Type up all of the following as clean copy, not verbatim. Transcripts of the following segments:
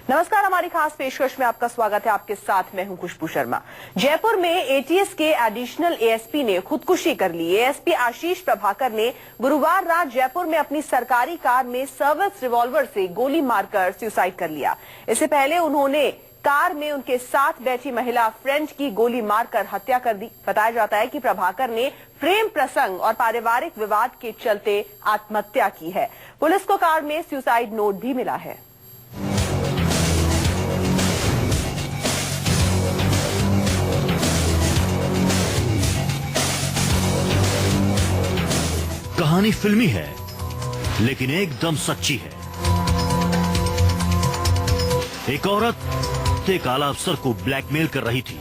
नमस्कार, हमारी खास पेशकश में आपका स्वागत है। आपके साथ मैं हूं खुशबू शर्मा। जयपुर में एटीएस के एडिशनल एएसपी ने खुदकुशी कर ली। एएसपी आशीष प्रभाकर ने गुरुवार रात जयपुर में अपनी सरकारी कार में सर्विस रिवॉल्वर से गोली मारकर सुसाइड कर लिया। इससे पहले उन्होंने कार में उनके साथ बैठी महिला फ्रेंड की गोली मारकर हत्या कर दी। बताया जाता है कि प्रभाकर ने प्रेम प्रसंग और पारिवारिक विवाद के चलते आत्महत्या की है। पुलिस को कार में सुसाइड नोट भी मिला है। कहानी फिल्मी है लेकिन एकदम सच्ची है। एक औरत एक आला अफसर को ब्लैकमेल कर रही थी।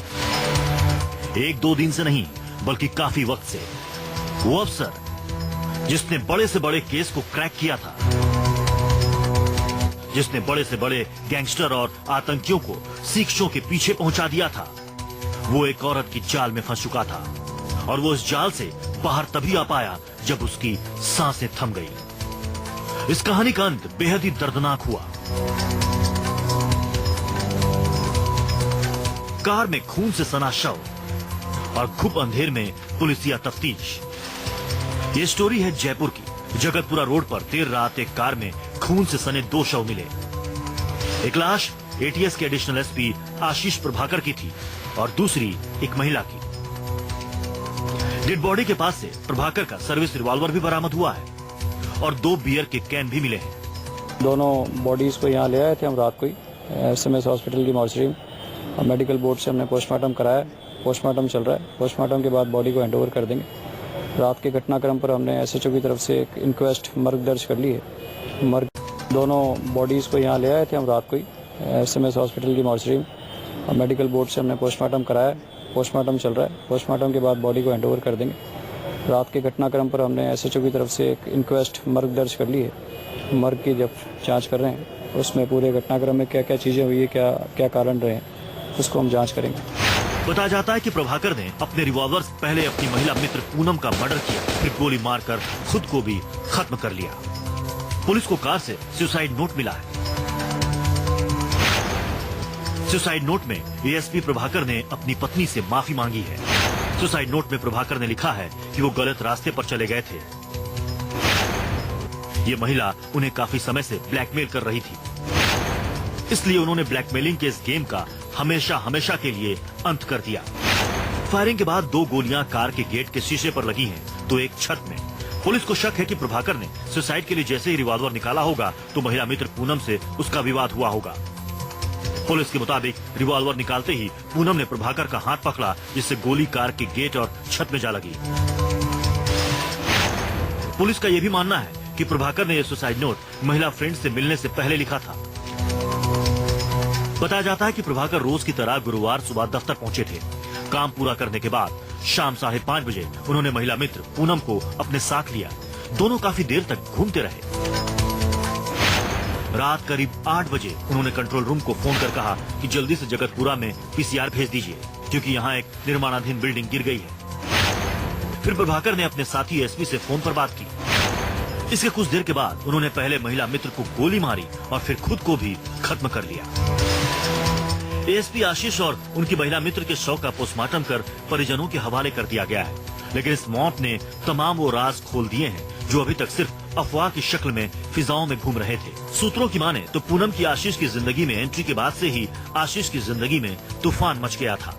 एक दो दिन से नहीं बल्कि काफी वक्त से। वो अफसर जिसने बड़े से बड़े केस को क्रैक किया था, जिसने बड़े से बड़े गैंगस्टर और आतंकियों को सीखों के पीछे पहुंचा दिया था, वो एक औरत की जाल में फंस चुका था और वो इस जाल से बाहर तभी आ पाया जब उसकी सांसें थम गई। इस कहानी का अंत बेहद ही दर्दनाक हुआ। कार में खून से सना शव और घुप अंधेर में पुलिसिया तफ्तीश। ये स्टोरी है जयपुर की। जगतपुरा रोड पर देर रात एक कार में खून से सने दो शव मिले। एक लाश एटीएस के एडिशनल एसपी आशीष प्रभाकर की थी और दूसरी एक महिला की। डेड बॉडी के पास से प्रभाकर का सर्विस रिवॉल्वर भी बरामद हुआ है और 2 बियर के कैन भी मिले हैं। दोनों बॉडीज को यहाँ ले आए थे हम रात को ही SMS हॉस्पिटल की मॉर्चरी में। मेडिकल बोर्ड से हमने पोस्टमार्टम कराया। पोस्टमार्टम चल रहा है। पोस्टमार्टम के बाद बॉडी को हैंडओवर कर देंगे। रात के घटनाक्रम पर हमने SHO की तरफ से एक इंक्वेस्ट मर्ग दर्ज कर ली है। मर्ग दोनों बॉडीज को यहाँ ले आए थे हम रात को ही SMS हॉस्पिटल की मॉर्चरी में। मेडिकल बोर्ड से हमने पोस्टमार्टम कराया। पोस्टमार्टम चल रहा है। पोस्टमार्टम के बाद बॉडी को हैंडओवर कर देंगे। रात के घटनाक्रम पर हमने SHO की तरफ से एक इंक्वेस्ट मर्ग दर्ज कर ली है। मर्ग की जब जांच कर रहे हैं उसमें पूरे घटनाक्रम में क्या क्या चीजें हुई है, क्या क्या कारण रहे हैं, उसको हम जांच करेंगे। बताया जाता है कि प्रभाकर ने अपने रिवॉल्वर से पहले अपनी महिला मित्र पूनम का मर्डर किया, फिर गोली मारकर खुद को भी खत्म कर लिया। पुलिस को कार से सुसाइड नोट मिला है। सुसाइड नोट में एएसपी प्रभाकर ने अपनी पत्नी से माफी मांगी है। सुसाइड नोट में प्रभाकर ने लिखा है कि वो गलत रास्ते पर चले गए थे। ये महिला उन्हें काफी समय से ब्लैकमेल कर रही थी, इसलिए उन्होंने ब्लैकमेलिंग के इस गेम का हमेशा हमेशा के लिए अंत कर दिया। फायरिंग के बाद 2 गोलियां कार के गेट के शीशे पर लगी हैं, तो एक छत में। पुलिस को शक है कि प्रभाकर ने सुसाइड के लिए जैसे ही रिवॉल्वर निकाला होगा तो महिला मित्र पूनम से उसका विवाद हुआ होगा। पुलिस के मुताबिक रिवॉल्वर निकालते ही पूनम ने प्रभाकर का हाथ पकड़ा, जिससे गोली कार के गेट और छत में जा लगी। पुलिस का यह भी मानना है कि प्रभाकर ने यह सुसाइड नोट महिला फ्रेंड से मिलने से पहले लिखा था। बताया जाता है कि प्रभाकर रोज की तरह गुरुवार सुबह दफ्तर पहुंचे थे। काम पूरा करने के बाद शाम 5:30 बजे उन्होंने महिला मित्र पूनम को अपने साथ लिया। दोनों काफी देर तक घूमते रहे। रात करीब 8 बजे उन्होंने कंट्रोल रूम को फोन कर कहा कि जल्दी से जगतपुरा में PCR भेज दीजिए, क्योंकि यहाँ एक निर्माणाधीन बिल्डिंग गिर गई है। फिर प्रभाकर ने अपने साथी एसपी से फोन पर बात की। इसके कुछ देर के बाद उन्होंने पहले महिला मित्र को गोली मारी और फिर खुद को भी खत्म कर लिया। एएसपी आशीष और उनकी महिला मित्र के शव का पोस्टमार्टम कर परिजनों के हवाले कर दिया गया है, लेकिन इस मौत ने तमाम वो राज खोल दिए हैं जो अभी तक सिर्फ अफवाह की शक्ल में फिजाओं में घूम रहे थे। सूत्रों की माने तो पूनम की आशीष की जिंदगी में एंट्री के बाद से ही आशीष की जिंदगी में तूफान मच गया था।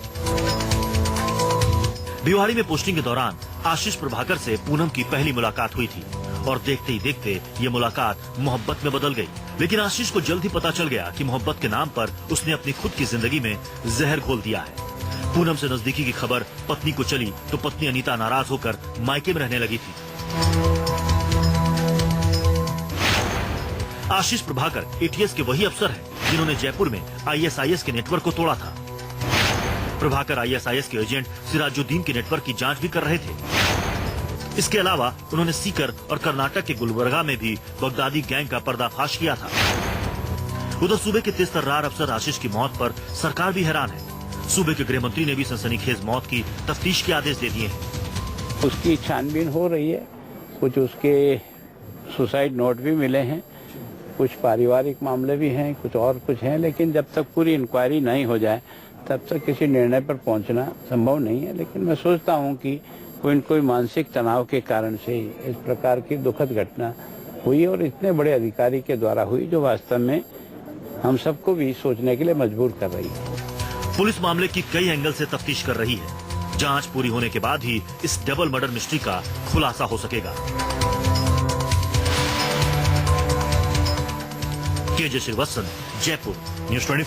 भिवाड़ी में पोस्टिंग के दौरान आशीष प्रभाकर से पूनम की पहली मुलाकात हुई थी और देखते ही देखते ये मुलाकात मोहब्बत में बदल गई। लेकिन आशीष को जल्द ही पता चल गया कि मोहब्बत के नाम पर उसने अपनी खुद की जिंदगी में जहर घोल दिया है। पूनम से नजदीकी की खबर पत्नी को चली तो पत्नी अनीता नाराज होकर मायके में रहने लगी थी। आशीष प्रभाकर एटीएस के वही अफसर हैं जिन्होंने जयपुर में ISIS के नेटवर्क को तोड़ा था। प्रभाकर ISIS के एजेंट सिराजुद्दीन के नेटवर्क की जांच भी कर रहे थे। इसके अलावा उन्होंने सीकर और कर्नाटक के गुलबर्गा में भी बगदादी गैंग का पर्दाफाश किया था। उधर सूबे के तेज तर्रार अफसर आशीष की मौत पर सरकार भी हैरान है। सूबे के गृह मंत्री ने भी सनसनीखेज मौत की तफ्तीश के आदेश दे दिए हैं। उसकी छानबीन हो रही है। कुछ उसके सुसाइड नोट भी मिले हैं कुछ पारिवारिक मामले भी हैं, कुछ और कुछ हैं, लेकिन जब तक पूरी इंक्वायरी नहीं हो जाए तब तक किसी निर्णय पर पहुंचना संभव नहीं है। लेकिन मैं सोचता हूं कि कोई न कोई मानसिक तनाव के कारण से ही इस प्रकार की दुखद घटना हुई और इतने बड़े अधिकारी के द्वारा हुई, जो वास्तव में हम सबको भी सोचने के लिए मजबूर कर रही है। पुलिस मामले की कई एंगल से तफ्तीश कर रही है। जांच पूरी होने के बाद ही इस डबल मर्डर मिस्ट्री का खुलासा हो सकेगा। KJ Srivatsan, Jaipur, news 24।